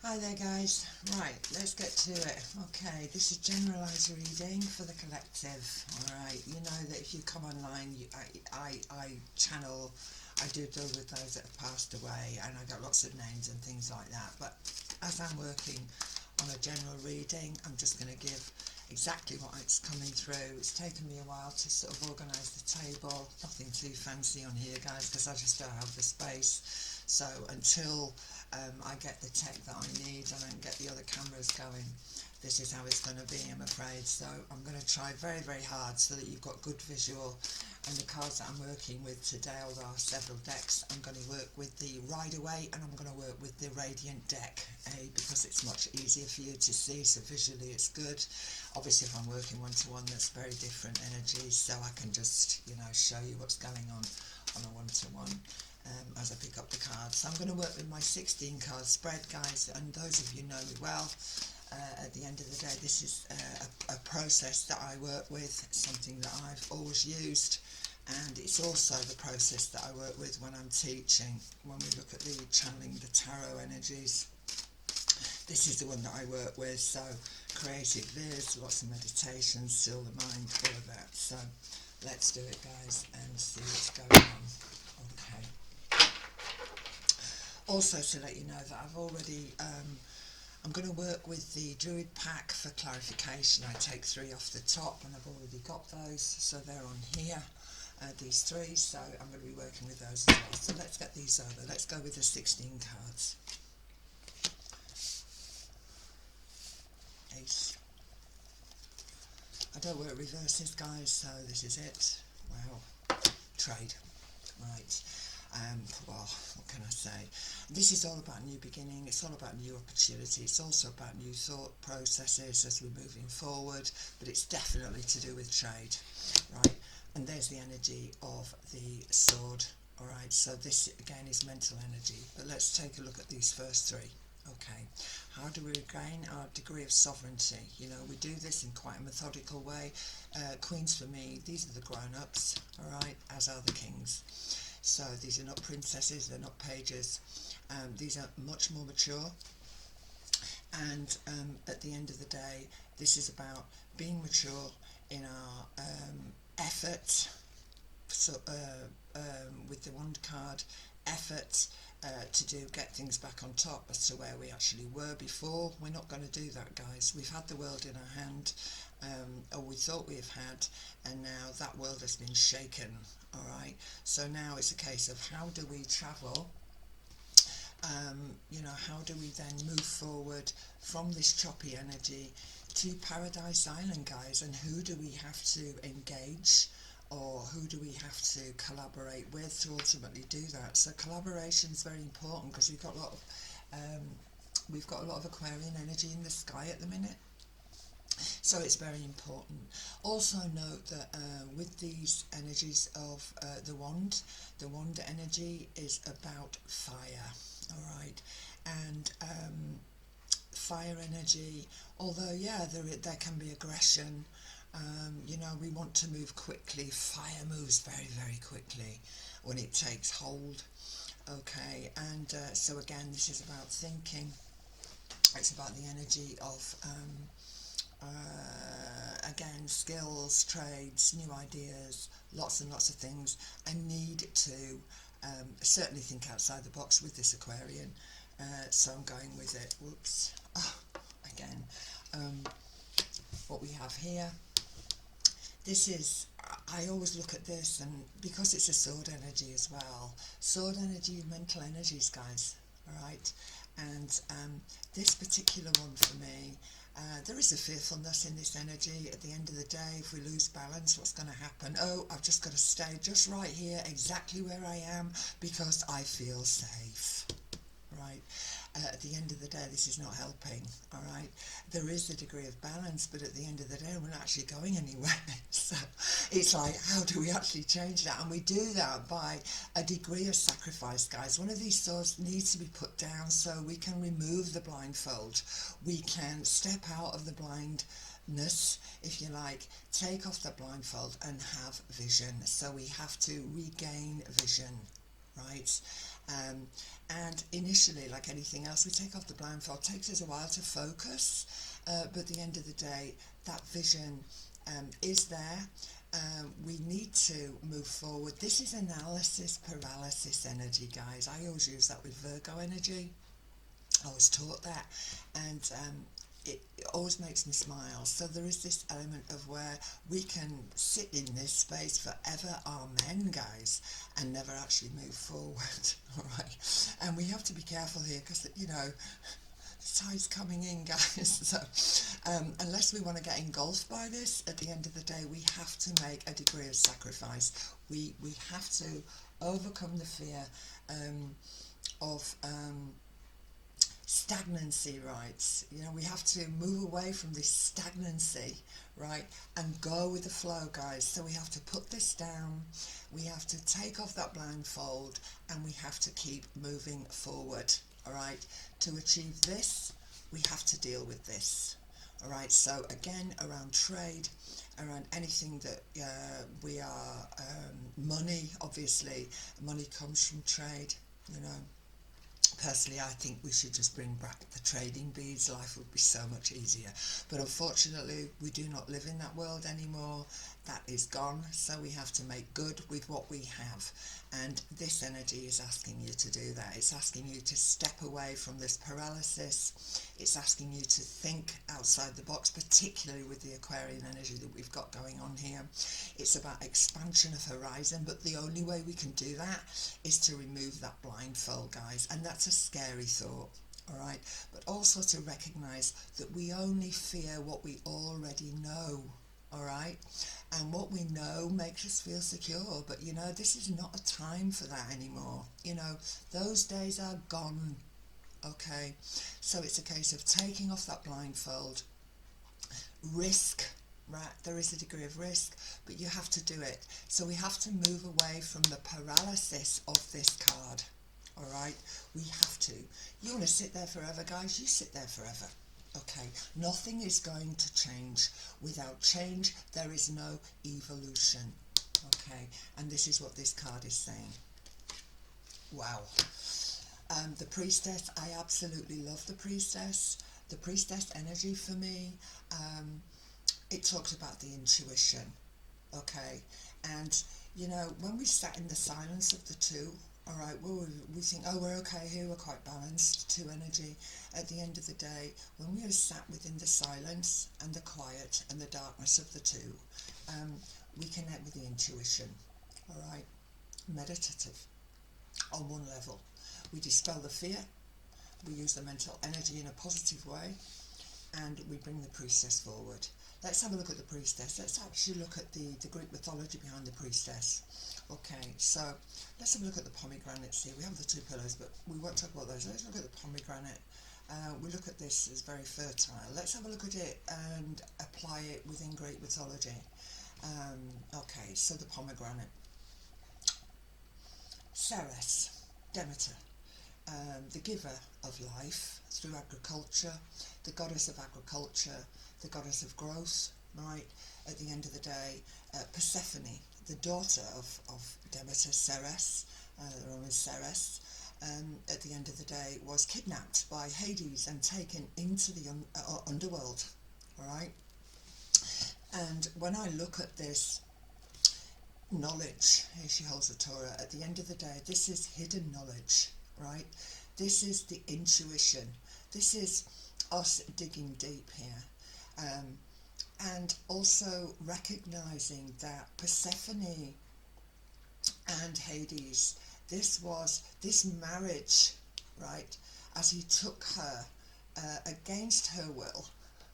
Hi there guys, right, let's get to it. Okay, this is generalised reading for the collective. Alright, you know that if you come online, I channel, I do deal with those that have passed away, and I got lots of names and things like that, but as I'm working on a general reading, I'm just going to give exactly what it's coming through. It's taken me a while to sort of organise the table, nothing too fancy on here guys, because I just don't have the space. So until I get the tech that I need and I can get the other cameras going, this is how it's going to be, I'm afraid. So I'm going to try very, very hard so that you've got good visual. And the cards that I'm working with today, although there are several decks, I'm going to work with the Rider-Waite and I'm going to work with the Radiant deck, because it's much easier for you to see, so visually it's good. Obviously if I'm working one-to-one, that's very different energies, so I can just, show you what's going on a one-to-one. As I pick up the cards. So I'm going to work with my 16 card spread, guys, and those of you know me well, at the end of the day, this is a process that I work with, something that I've always used, and it's also the process that I work with when I'm teaching. When we look at the channeling the tarot energies, this is the one that I work with. So creative viz, lots of meditation, still the mind, all of that. So let's do it guys and see what's going on. Okay. Also to let you know that I've already, I'm going to work with the Druid pack for clarification. I take 3 off the top and I've already got those, so they're on here, these 3, so I'm going to be working with those as well. So let's get these over. Let's go with the 16 cards. Ace. I don't work reverses guys, so this is it. Wow. Trade. Right. Well, what can I say? This is all about new beginning, it's all about new opportunity, it's also about new thought processes as we're moving forward, but it's definitely to do with trade, right? And there's the energy of the sword, alright, so this again is mental energy, but let's take a look at these first 3. Okay, how do we regain our degree of sovereignty? We do this in quite a methodical way. Queens for me, these are the grown-ups, alright, as are the kings. So these are not princesses, they're not pages, these are much more mature, and at the end of the day this is about being mature in our effort, so with the wand card, effort to get things back on top as to where we actually were before. We're not going to do that guys, we've had the world in our hand, or we thought we have had, and now that world has been shaken. Alright, so now it's a case of how do we travel, how do we then move forward from this choppy energy to Paradise Island guys, and who do we have to engage, or who do we have to collaborate with to ultimately do that. So collaboration is very important because we've got a lot of Aquarian energy in the sky at the minute. So it's very important. Also note that with these energies of the wand energy is about fire, alright, and fire energy, although yeah, there can be aggression, we want to move quickly. Fire moves very, very quickly when it takes hold, okay, and so again, this is about thinking, it's about the energy of again, skills, trades, new ideas, lots and lots of things. I need to certainly think outside the box with this Aquarian, so I'm going with it. Whoops. Again, what we have here, this is, I always look at this, and because it's a sword energy as well, sword energy, mental energies guys, alright, and this particular one for me, there is a fearfulness in this energy. At the end of the day, if we lose balance, what's going to happen? Oh, I've just got to stay just right here, exactly where I am, because I feel safe, right? At the end of the day, this is not helping, alright? There is a degree of balance, but at the end of the day, we're not actually going anywhere. So it's like, how do we actually change that? And we do that by a degree of sacrifice, guys. One of these swords needs to be put down so we can remove the blindfold. We can step out of the blindness, if you like, take off the blindfold and have vision. So we have to regain vision, right? And initially, like anything else, we take off the blindfold. It takes us a while to focus, but at the end of the day, that vision is there. We need to move forward. This is analysis paralysis energy, guys. I always use that with Virgo energy. I was taught that, and it always makes me smile. So there is this element of where we can sit in this space forever, amen, guys, and never actually move forward. All right, and we have to be careful here because, you know, the tide's coming in, guys. So unless we want to get engulfed by this, at the end of the day, we have to make a degree of sacrifice. We have to overcome the fear of stagnancy, right? You know, we have to move away from this stagnancy, right, and go with the flow, guys. So we have to put this down, we have to take off that blindfold, and we have to keep moving forward. All right, to achieve this, we have to deal with this. All right, so again, around trade, around anything that we are, money, obviously, money comes from trade, you know. Personally, I think we should just bring back the trading beads. Life would be so much easier. But unfortunately, we do not live in that world anymore. That is gone. So we have to make good with what we have. And this energy is asking you to do that. It's asking you to step away from this paralysis. It's asking you to think outside the box, particularly with the Aquarian energy that we've got going on here. It's about expansion of horizon, but the only way we can do that is to remove that blindfold, guys. And that's a scary thought. All right, but also to recognize that we only fear what we already know. All right, and what we know makes us feel secure, but you know, this is not a time for that anymore. You know, those days are gone. Okay, so it's a case of taking off that blindfold. Risk, right? There is a degree of risk, but you have to do it. So we have to move away from the paralysis of this card. All right, we have to. You want to sit there forever, guys? You sit there forever. Okay, nothing is going to change. Without change, there is no evolution. Okay, and this is what this card is saying. Wow. The priestess, I absolutely love the priestess. The priestess energy for me, it talks about the intuition. Okay, and you know, when we sat in the silence of the two, all right, well, we think, oh, we're okay here, we're quite balanced, two energy. At the end of the day, when we are sat within the silence and the quiet and the darkness of the two, we connect with the intuition, all right, meditative on one level. We dispel the fear, we use the mental energy in a positive way, and we bring the priestess forward. Let's have a look at the priestess. Let's actually look at the Greek mythology behind the priestess. Okay, so let's have a look at the pomegranates here. We have the two pillars, but we won't talk about those. Let's look at the pomegranate. We look at this as very fertile. Let's have a look at it and apply it within Greek mythology. Okay, so the pomegranate. Ceres, Demeter, the giver of life through agriculture, the goddess of agriculture, the goddess of growth, right? At the end of the day, Persephone, the daughter of Demeter, Ceres, the Roman Ceres, at the end of the day was kidnapped by Hades and taken into the underworld, all right? And when I look at this knowledge, here she holds the Torah, at the end of the day, this is hidden knowledge, right? This is the intuition. This is us digging deep here. And also recognizing that Persephone and Hades, this marriage, right, as he took her against her will,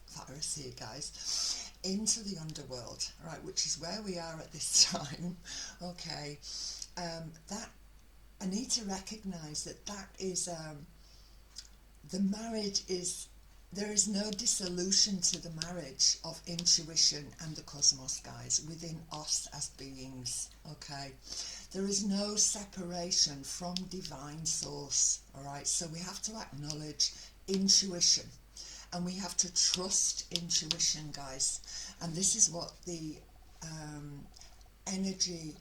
virus here, guys, into the underworld, right, which is where we are at this time. Okay, that I need to recognize that is the marriage is. There is no dissolution to the marriage of intuition and the cosmos, guys, within us as beings, okay? There is no separation from divine source, all right? So we have to acknowledge intuition, and we have to trust intuition, guys. And this is what the energy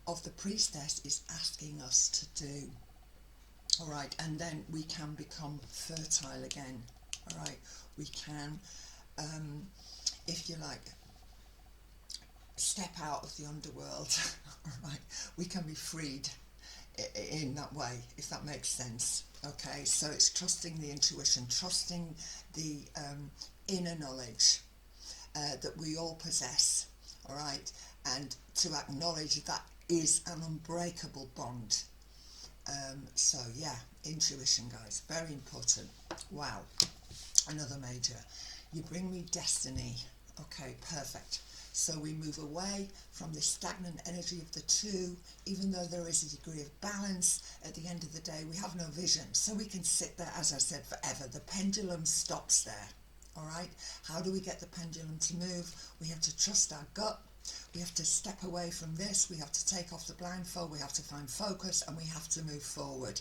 of the priestess is asking us to do, Alright, and then we can become fertile again. Alright, we can, if you like, step out of the underworld. Alright, we can be freed in that way, if that makes sense. Okay, so it's trusting the intuition, trusting the inner knowledge that we all possess. Alright, and to acknowledge that is an unbreakable bond. So yeah, intuition, guys, very important. Wow, another major. You bring me destiny. Okay, perfect. So we move away from the stagnant energy of the two. Even though there is a degree of balance, at the end of the day we have no vision, so we can sit there, as I said, forever. The pendulum stops there. Alright, how do we get the pendulum to move? We have to trust our gut. We have to step away from this, we have to take off the blindfold, we have to find focus, and we have to move forward.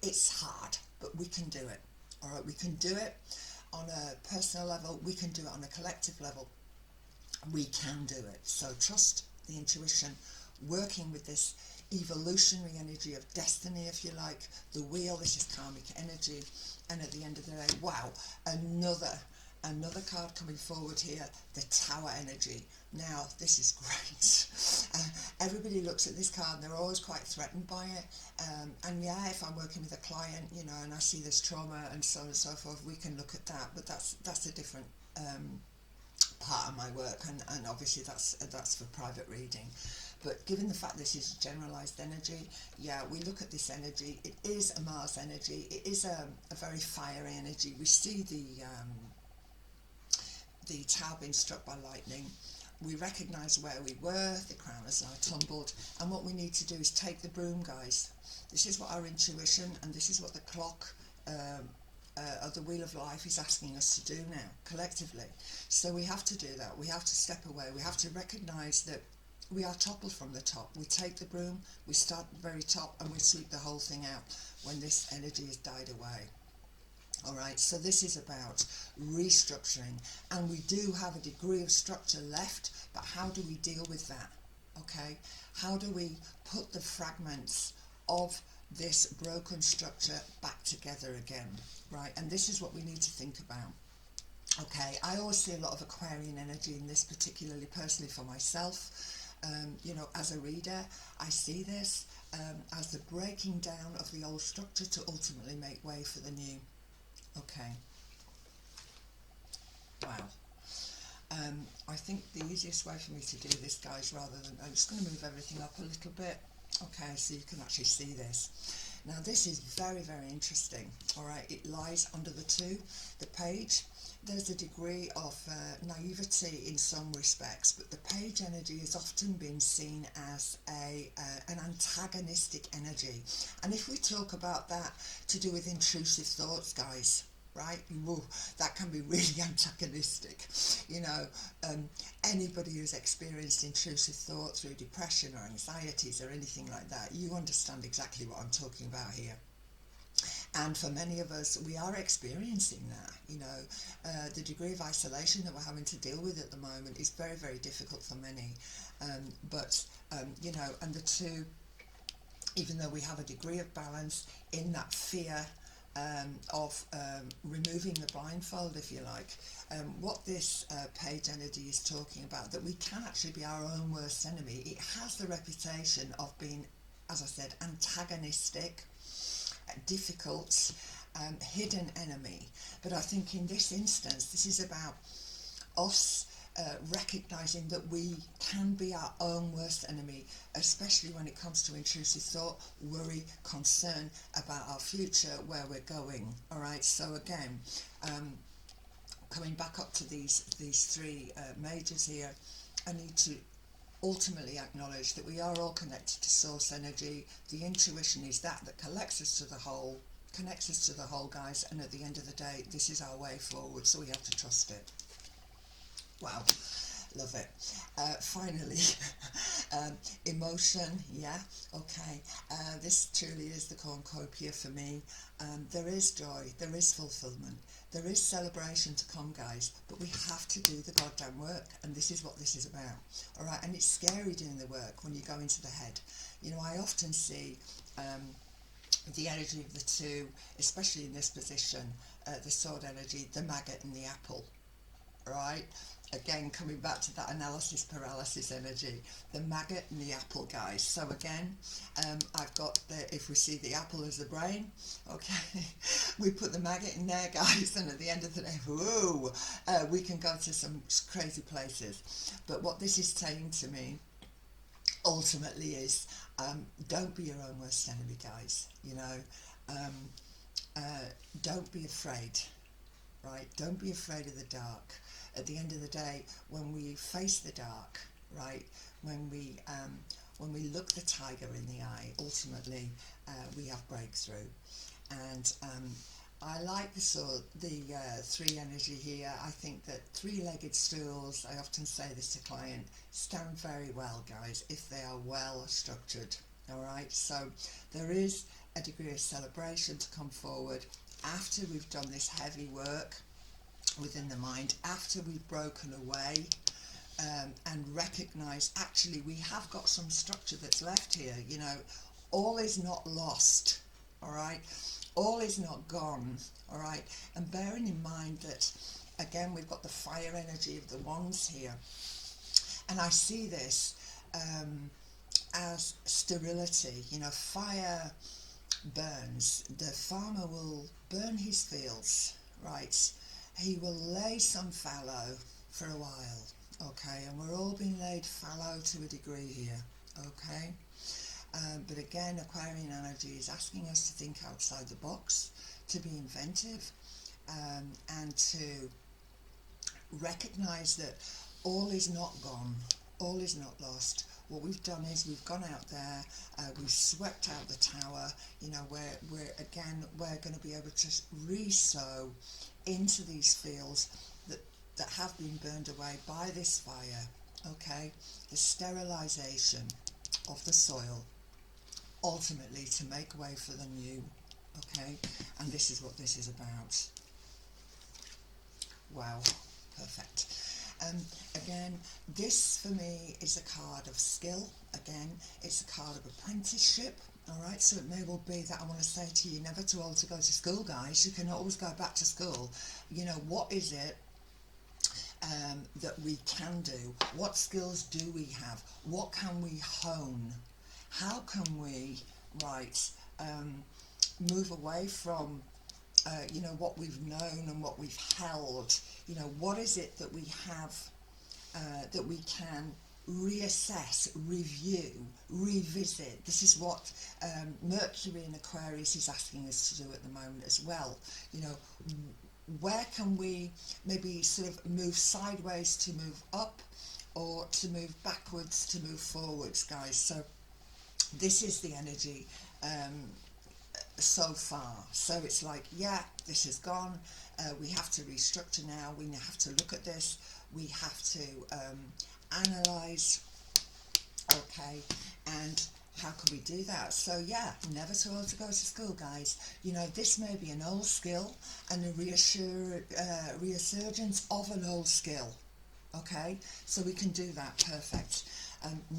It's hard, but we can do it. Alright, we can do it on a personal level, we can do it on a collective level. We can do it. So trust the intuition, working with this evolutionary energy of destiny, if you like, the wheel. This is karmic energy, and at the end of the day, wow, another card coming forward here, the Tower energy. Now this is great. Everybody looks at this card and they're always quite threatened by it, and yeah, if I'm working with a client, you know, and I see this trauma and so on and so forth, we can look at that, but that's a different part of my work, and obviously that's for private reading. But given the fact this is generalized energy, yeah, we look at this energy. It is a Mars energy. It is a very fiery energy. We see the tower being struck by lightning. We recognise where we were. The crown has now tumbled, and what we need to do is take the broom, guys. This is what our intuition, and this is what the clock of the Wheel of Life is asking us to do now, collectively. So we have to do that. We have to step away. We have to recognise that we are toppled from the top. We take the broom, we start at the very top, and we sweep the whole thing out when this energy has died away. Alright, so this is about restructuring, and we do have a degree of structure left, but how do we deal with that? Okay, how do we put the fragments of this broken structure back together again? Right, and this is what we need to think about. Okay, I always see a lot of Aquarian energy in this, particularly personally for myself. You know, as a reader, I see this as the breaking down of the old structure to ultimately make way for the new. Okay. Wow. I think the easiest way for me to do this, guys, rather than, I'm just going to move everything up a little bit. Okay, so you can actually see this. Now this is very, very interesting. Alright, it lies under the two, the page. There's a degree of naivety in some respects, but the page energy has often been seen as an antagonistic energy. And if we talk about that to do with intrusive thoughts, guys, right, whoa, that can be really antagonistic. You know, anybody who's experienced intrusive thought through depression or anxieties or anything like that, you understand exactly what I'm talking about here. And for many of us, we are experiencing that. You know, the degree of isolation that we're having to deal with at the moment is very, very difficult for many. You know, and the two, even though we have a degree of balance in that fear of removing the blindfold, if you like, what this page energy is talking about, that we can actually be our own worst enemy. It has the reputation of being, as I said, antagonistic, difficult, hidden enemy. But I think in this instance, this is about us recognising that we can be our own worst enemy, especially when it comes to intrusive thought, worry, concern about our future, where we're going. Alright, so again, coming back up to these three majors here, I need to ultimately acknowledge that we are all connected to source energy. The intuition is that collects us to the whole, connects us to the whole, guys, and at the end of the day, this is our way forward, so we have to trust it. Wow, love it. Finally, emotion, yeah, okay. This truly is the cornucopia for me. There is joy, there is fulfillment, there is celebration to come, guys, but we have to do the goddamn work, and this is what this is about. Alright, and it's scary doing the work when you go into the head. You know, I often see the energy of the two, especially in this position, the sword energy, the maggot and the apple, right? Again, coming back to that analysis paralysis energy, the maggot and the apple, guys. So again, I've got the, if we see the apple as the brain, okay, we put the maggot in there, guys, and at the end of the day, whoa, we can go to some crazy places. But what this is saying to me ultimately is, don't be your own worst enemy, guys. You know, don't be afraid, right? Don't be afraid of the dark. At the end of the day, when we face the dark, right, when we look the tiger in the eye, ultimately we have breakthrough. And I like the three energy here. I think that three-legged stools, I often say this to client, stand very well, guys, if they are well structured. All right, so there is a degree of celebration to come forward after we've done this heavy work within the mind, after we've broken away and recognised actually we have got some structure that's left here. You know, all is not lost, all right, all is not gone, all right. And bearing in mind that again we've got the fire energy of the wands here, and I see this as sterility. You know, fire burns. The farmer will burn his fields, right? He will lay some fallow for a while, okay, and we're all being laid fallow to a degree here, okay. But again, Aquarian energy is asking us to think outside the box, to be inventive, and to recognise that all is not gone, all is not lost. What we've done is we've gone out there, we've swept out the tower. You know, we're going to be able to re-sow into these fields that have been burned away by this fire, okay. The sterilisation of the soil, ultimately to make way for the new, okay. And this is what this is about. Wow, perfect. Again, this for me is a card of skill. Again, it's a card of apprenticeship. All right, so it may well be that I want to say to you, never too old to go to school, guys. You can always go back to school. You know, what is it that we can do? What skills do we have? What can we hone? How can we, right, move away from you know, what we've known and what we've held? You know, what is it that we have that we can reassess, review, revisit? This is what Mercury in Aquarius is asking us to do at the moment as well. You know, where can we maybe sort of move sideways to move up, or to move backwards to move forwards, guys? So this is the energy so far. So it's like, yeah, this is gone, we have to restructure now, we have to look at this, we have to analyse, okay, and how can we do that? So yeah, never too old to go to school, guys. You know, this may be an old skill and a resurgence of an old skill, okay, so we can do that, perfect.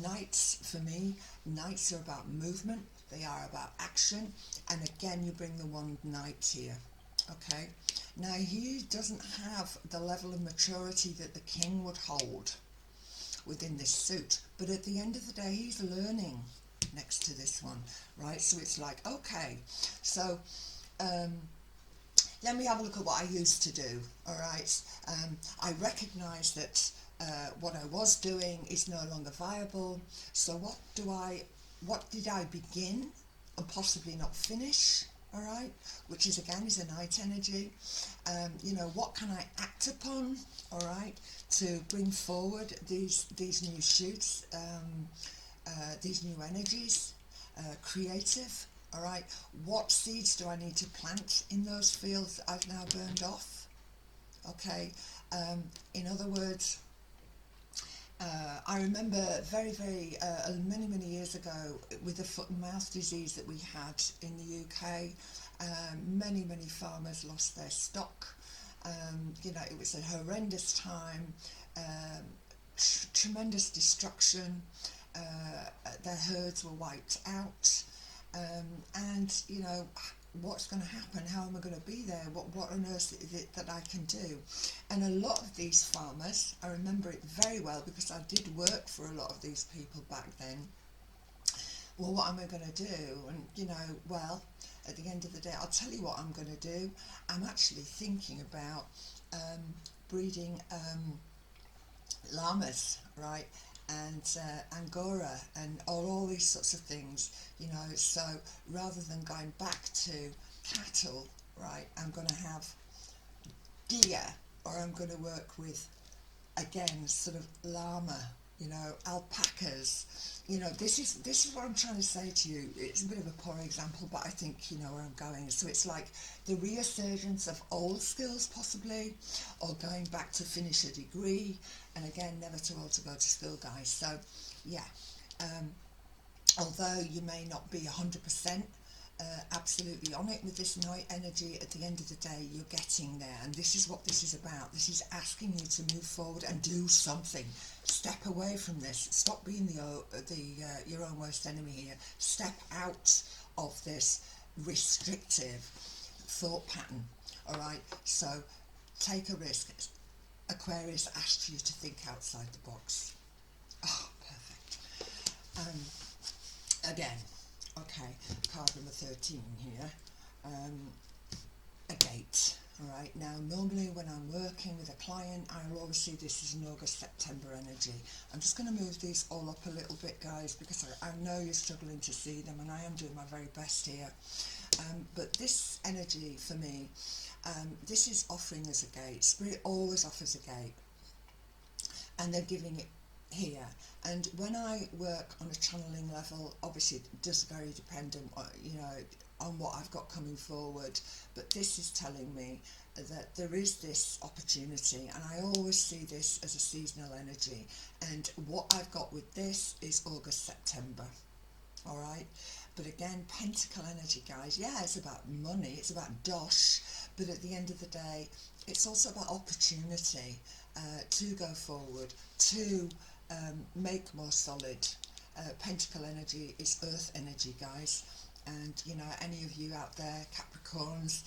Nights, for me, nights are about movement, they are about action, and again you bring the one knight here, okay. Now he doesn't have the level of maturity that the king would hold within this suit, but at the end of the day he's learning next to this one, right? So it's like, okay, so let me have a look at what I used to do, all right. I recognise that what I was doing is no longer viable, so what did I begin and possibly not finish, all right, which is again is a night energy. You know, what can I act upon, all right, to bring forward these new shoots, these new energies, creative, all right. What seeds do I need to plant in those fields that I've now burned off, okay. In other words, I remember very many years ago with the foot and mouth disease that we had in the UK, many farmers lost their stock. You know, it was a horrendous time, tremendous destruction, their herds were wiped out, and you know, what's going to happen, how am I going to be there, what on earth is it that I can do. And a lot of these farmers, I remember it very well because I did work for a lot of these people back then. Well, what am I going to do? And you know, well, at the end of the day, I'll tell you what I'm going to do. I'm actually thinking about breeding llamas, right, and angora and all these sorts of things, you know. So rather than going back to cattle, right, I'm going to have deer, or I'm going to work with, again, sort of llama, you know, alpacas. You know, this is what I'm trying to say to you. It's a bit of a poor example, but I think you know where I'm going. So it's like the resurgence of old skills possibly, or going back to finish a degree, and again, never too old to go to school, guys. So yeah, although you may not be 100% absolutely on it with this night energy, at the end of the day you're getting there, and this is what this is about. This is asking you to move forward and do something. Step away from this. Stop being your own worst enemy here. Step out of this restrictive thought pattern. All right, so take a risk. Aquarius asked you to think outside the box. Oh, perfect. Again, okay, card number 13 here, a gate. Alright, now normally when I'm working with a client, I'll always see this as an August-September energy. I'm just going to move these all up a little bit, guys, because I know you're struggling to see them, and I am doing my very best here. But this energy for me, this is offering us a gate. Spirit always offers a gate, and they're giving it here. And when I work on a channeling level, obviously it does very dependent on, you know, on what I've got coming forward, but this is telling me that there is this opportunity, and I always see this as a seasonal energy, and what I've got with this is August, September. All right, but again, pentacle energy, guys. Yeah, it's about money, it's about dosh, but at the end of the day, it's also about opportunity to go forward, to make more solid. Pentacle energy is earth energy, guys. And you know, any of you out there, Capricorns,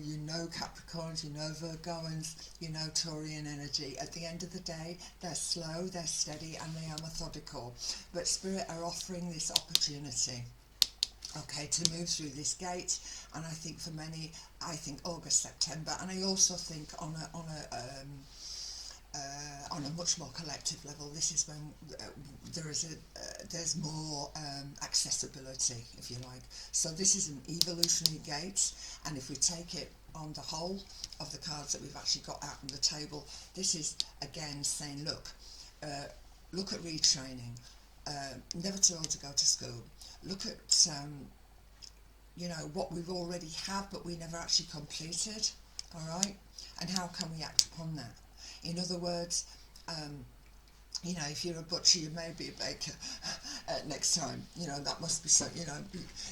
you know Capricorns, you know Virgoans, you know Taurian energy. At the end of the day, they're slow, they're steady, and they are methodical. But Spirit are offering this opportunity, okay, to move through this gate. And I think for many, I think August, September, and I also think on a much more collective level, this is when there's more accessibility, if you like. So this is an evolutionary gate, and if we take it on the whole of the cards that we've actually got out on the table, this is again saying, look at retraining, never too old to go to school. Look at you know, what we've already had but we never actually completed, all right, and how can we act upon that? In other words, you know, if you're a butcher, you may be a baker next time. You know, that must be so, you know,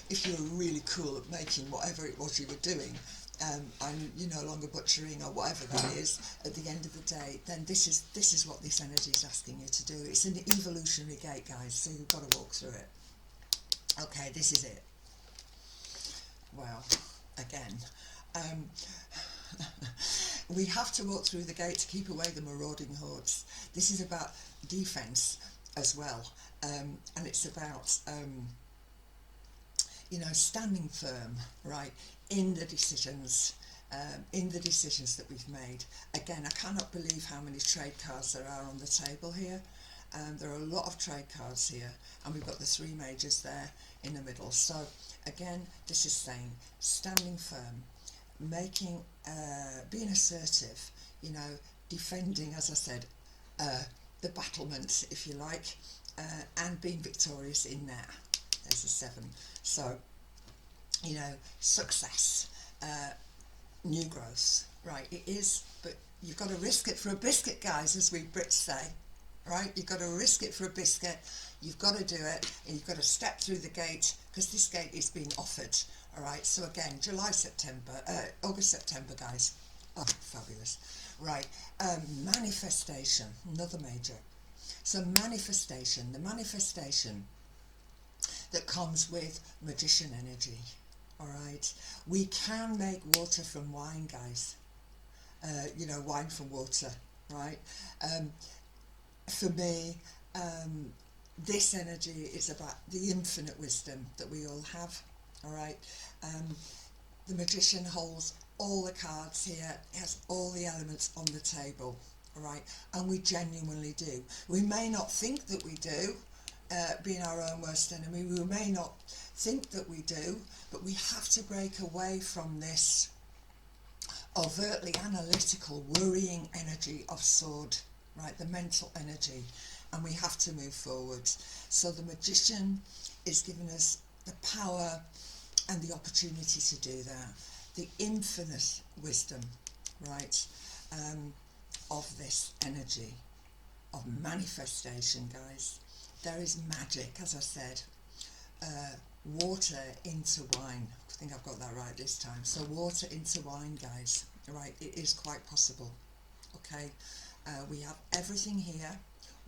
if you're really cool at making whatever it was you were doing, and you're no longer butchering or whatever that is, at the end of the day, then this is what this energy is asking you to do. It's an evolutionary gate, guys, so you've got to walk through it. Okay, this is it. Well, again, we have to walk through the gate to keep away the marauding hordes. This is about defence as well, and it's about you know, standing firm, right, in the decisions that we've made. Again, I cannot believe how many trade cards there are on the table here. There are a lot of trade cards here, and we've got the three majors there in the middle. So again, this is saying standing firm, making, being assertive, you know, defending, as I said, the battlement, if you like, and being victorious in that. There's a 7. So, you know, success, new growth, right, it is, but you've got to risk it for a biscuit, guys, as we Brits say, right? You've got to risk it for a biscuit, you've got to do it, and you've got to step through the gate, because this gate is being offered. All right, so again, August, September, guys. Oh, fabulous. Right, manifestation, another major. So manifestation, the manifestation that comes with magician energy. Alright, we can make water from wine, guys. You know, wine from water, right? For me, this energy is about the infinite wisdom that we all have. Alright, the magician holds all the cards here, has all the elements on the table. Alright, and we genuinely do. We may not think that we do, being our own worst enemy. We may not think that we do, but we have to break away from this overtly analytical, worrying energy of sword, right? The mental energy, and we have to move forward. So the magician is giving us the power and the opportunity to do that. The infinite wisdom, right, of this energy of manifestation, guys. There is magic, as I said. Water into wine. I think I've got that right this time. So water into wine, guys. Right, it is quite possible. Okay, we have everything here.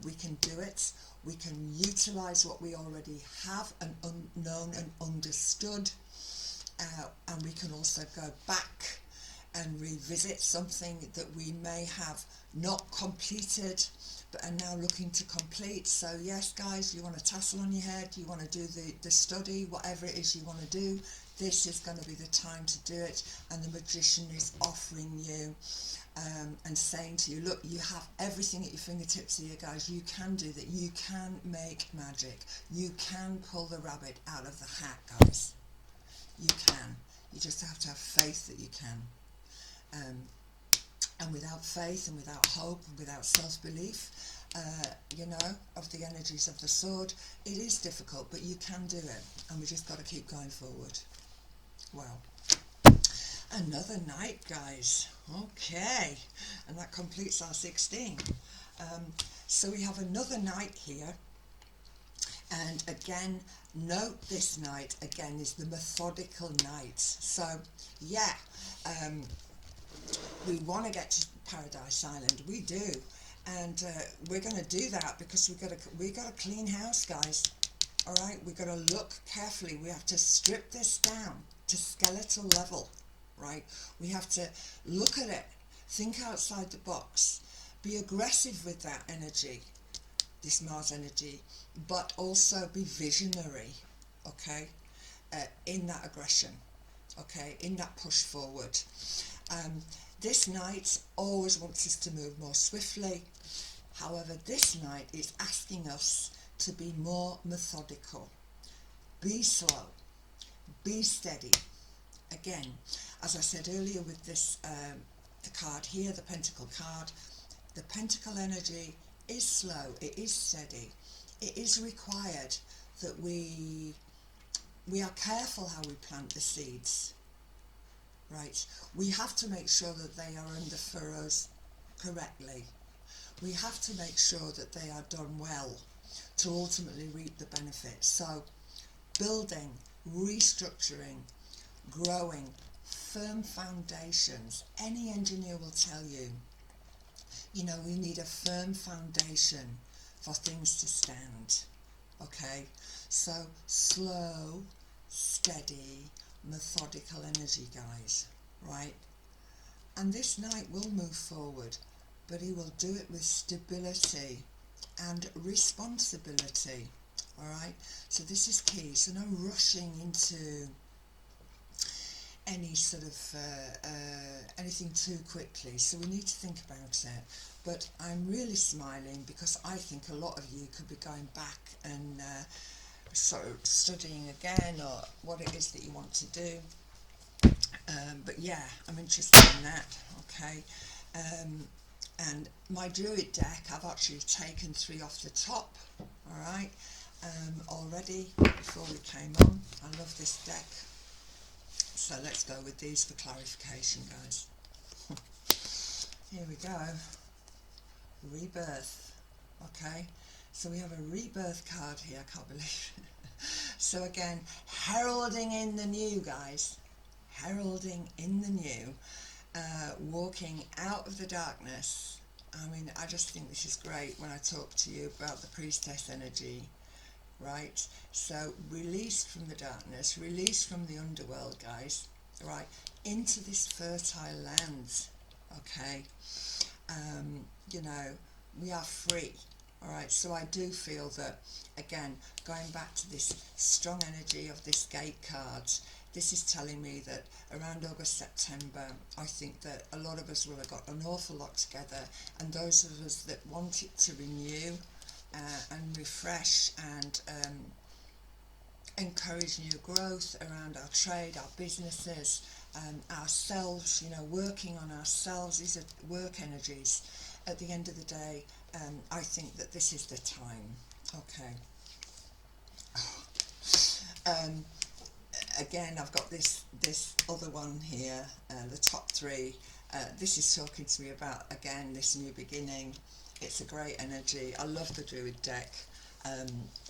We can do it. We can utilize what we already have and known and understood, and we can also go back and revisit something that we may have not completed but are now looking to complete. So yes, guys, you want a tassel on your head, you want to do the study, whatever it is you want to do, this is going to be the time to do it. And the magician is offering you and saying to you, look, you have everything at your fingertips here, guys. You can do that. You can make magic. You can pull the rabbit out of the hat, guys. You can. You just have to have faith that you can. And without faith and without hope and without self-belief, you know, of the energies of the sword, it is difficult, but you can do it. And we just got to keep going forward. Well, another night, guys. Okay, and that completes our 16. So we have another night here. And again, note this night, again, is the methodical night. So, yeah, we want to get to Paradise Island. We do. And we're going to do that because we got a clean house, guys. All right, we've got to look carefully. We have to strip this down to skeletal level, right? We have to look at it, think outside the box, be aggressive with that energy, this Mars energy, but also be visionary, okay, in that aggression, okay, in that push forward. This night always wants us to move more swiftly. However, this night is asking us to be more methodical. Be slow. Be steady. Again, as I said earlier with this, the card here, the Pentacle card, the Pentacle energy is slow. It is steady. It is required that we are careful how we plant the seeds. Right, we have to make sure that they are in the furrows correctly. We have to make sure that they are done well to ultimately reap the benefits. So, building, restructuring, growing, firm foundations. Any engineer will tell you, you know, we need a firm foundation for things to stand. Okay, so slow, steady, methodical energy, guys, right? And this knight will move forward, but he will do it with stability and responsibility. All right, so this is key. So no rushing into any sort of anything too quickly. So we need to think about it. But I'm really smiling because I think a lot of you could be going back and sort of studying again, or what it is that you want to do. But yeah, I'm interested in that. Okay, and my Druid deck, I've actually taken 3 off the top. All right, already before we came on. I love this deck. So let's go with these for clarification, guys. Here we go. Rebirth. Okay, so we have a rebirth card here. I can't believe it. So again, heralding in the new, guys. Heralding in the new. Walking out of the darkness. I mean, I just think this is great when I talk to you about the priestess energy. right? So release from the darkness, release from the underworld, guys, right, into this fertile land, okay? You know, we are free, all right? So I do feel that, again, going back to this strong energy of this gate card, this is telling me that around August, September, I think that a lot of us will have got an awful lot together, and those of us that want it to renew and refresh and encourage new growth around our trade, our businesses, ourselves, you know, working on ourselves. These are work energies. At the end of the day, I think that this is the time. Okay. Again, I've got this other one here, the top three. This is talking to me about, again, this new beginning. It's a great energy. I love the Druid deck.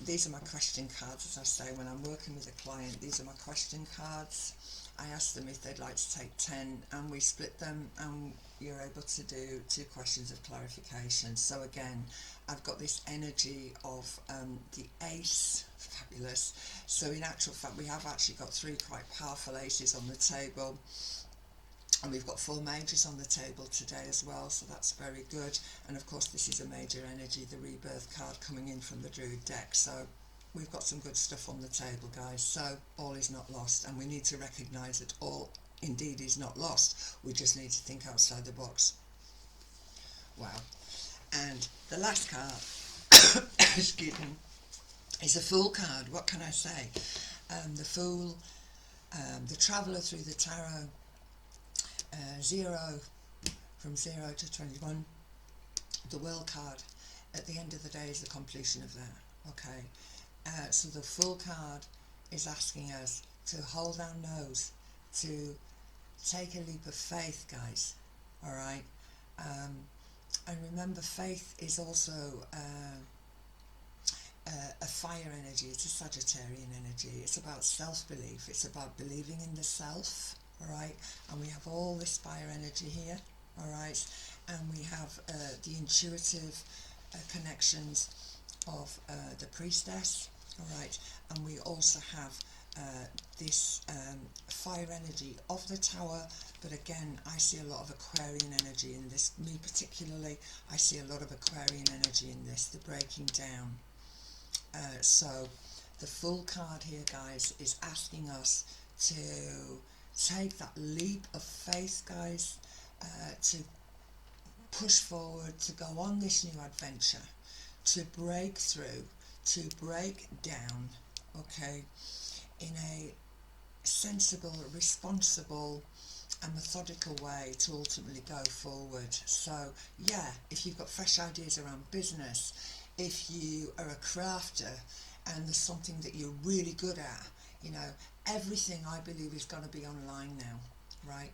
These are my question cards, as I say, when I'm working with a client. These are my question cards. I ask them if they'd like to take 10, and we split them, and you're able to do 2 questions of clarification. So again, I've got this energy of the ace, fabulous. So in actual fact, we have actually got 3 quite powerful aces on the table. And we've got 4 majors on the table today as well, so that's very good. And of course this is a major energy, the rebirth card coming in from the Druid deck. So we've got some good stuff on the table, guys. So all is not lost, and we need to recognise that all indeed is not lost. We just need to think outside the box. Wow. And the last card, excuse me, is a Fool card. What can I say? The Fool, the Traveller through the Tarot, 0 from 0 to 21. The World card at the end of the day is the completion of that. Okay, so the Fool card is asking us to hold our nose, to take a leap of faith, guys. All right, and remember, faith is also a fire energy. It's a Sagittarian energy. It's about self-belief. It's about believing in the self. All right, and we have all this fire energy here. All right, and we have the intuitive connections of the priestess. All right, and we also have this fire energy of the tower. But again, I see a lot of Aquarian energy in this. Me particularly, I see a lot of Aquarian energy in this, the breaking down. So the Fool card here, guys, is asking us to take that leap of faith, guys, to push forward, to go on this new adventure, to break through, to break down, okay, in a sensible, responsible and methodical way to ultimately go forward. So yeah, if you've got fresh ideas around business, if you are a crafter and there's something that you're really good at, you know, everything I believe is going to be online now, right?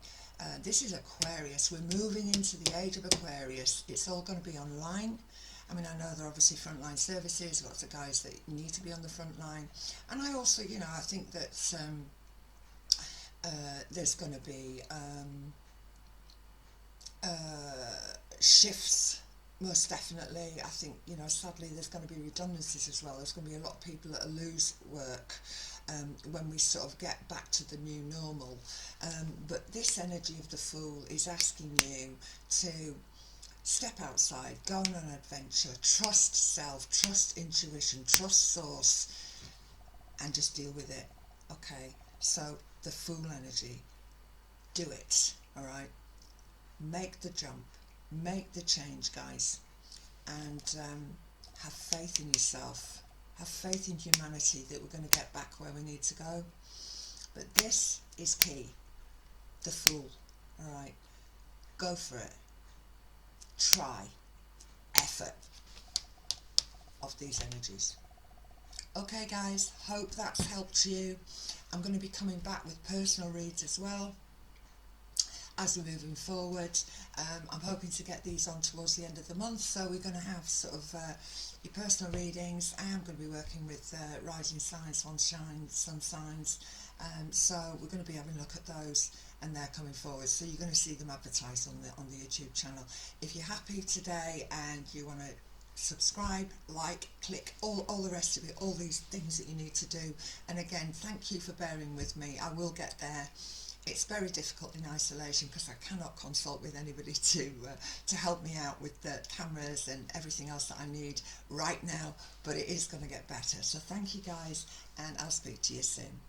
This is Aquarius. We're moving into the age of Aquarius. It's all going to be online. I mean, I know there are obviously frontline services, lots of guys that need to be on the front line. And I also, you know, I think that there's going to be shifts, most definitely. I think, you know, sadly there's going to be redundancies as well. There's going to be a lot of people that lose work when we sort of get back to the new normal. But this energy of the Fool is asking you to step outside, go on an adventure, trust self, trust intuition, trust source, and just deal with it. Okay, so the Fool energy, do it, alright? Make the jump, make the change, guys, and have faith in yourself, have faith in humanity that we're going to get back where we need to go. But this is key, the Fool, alright? Go for it. Try, effort of these energies. Okay guys, hope that's helped you. I'm going to be coming back with personal reads as well as we're moving forward. I'm hoping to get these on towards the end of the month, so we're going to have sort of your personal readings. I am going to be working with rising signs, sun signs, so we're going to be having a look at those, and they're coming forward, so you're going to see them advertised on the YouTube channel. If you're happy today and you want to subscribe, like, click, all the rest of it, all these things that you need to do. And again, thank you for bearing with me. I will get there. It's very difficult in isolation because I cannot consult with anybody to help me out with the cameras and everything else that I need right now, but it is going to get better. So thank you guys, and I'll speak to you soon.